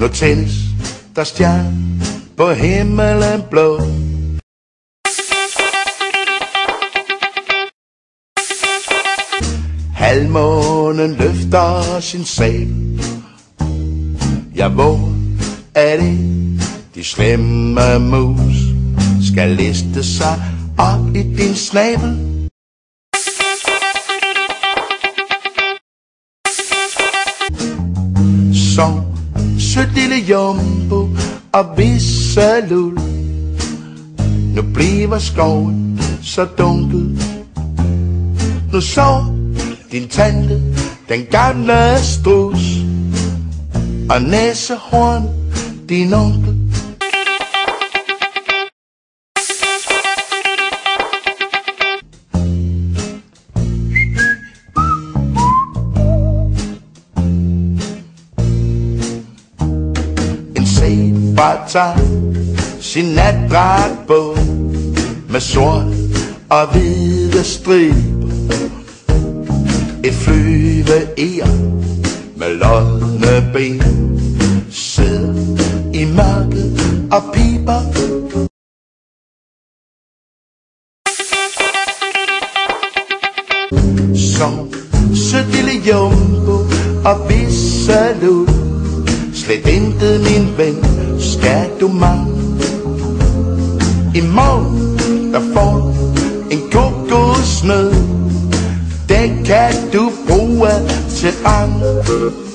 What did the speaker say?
Nu tændes der stjerne på himmelen blå. Halvmånen løfter sin sabel. Jeg våger af det, de slemme mus skal liste sig op i din snabel. Så sødt lille jumbo og visselul. Nu bliver skoven så dunkel. Nu så din tante, den gamle strus, og næsehorn, din onkel. En zebra tager sin natdragt på med sort og hvide striber. Et flyveegern med lodne ben sidder i mørket og piber. Som sødt lille jumbo og visselud. Slet intet, min ven, skal du mangle. I morgen der får en kokosnød. Den kan du bruge til andre.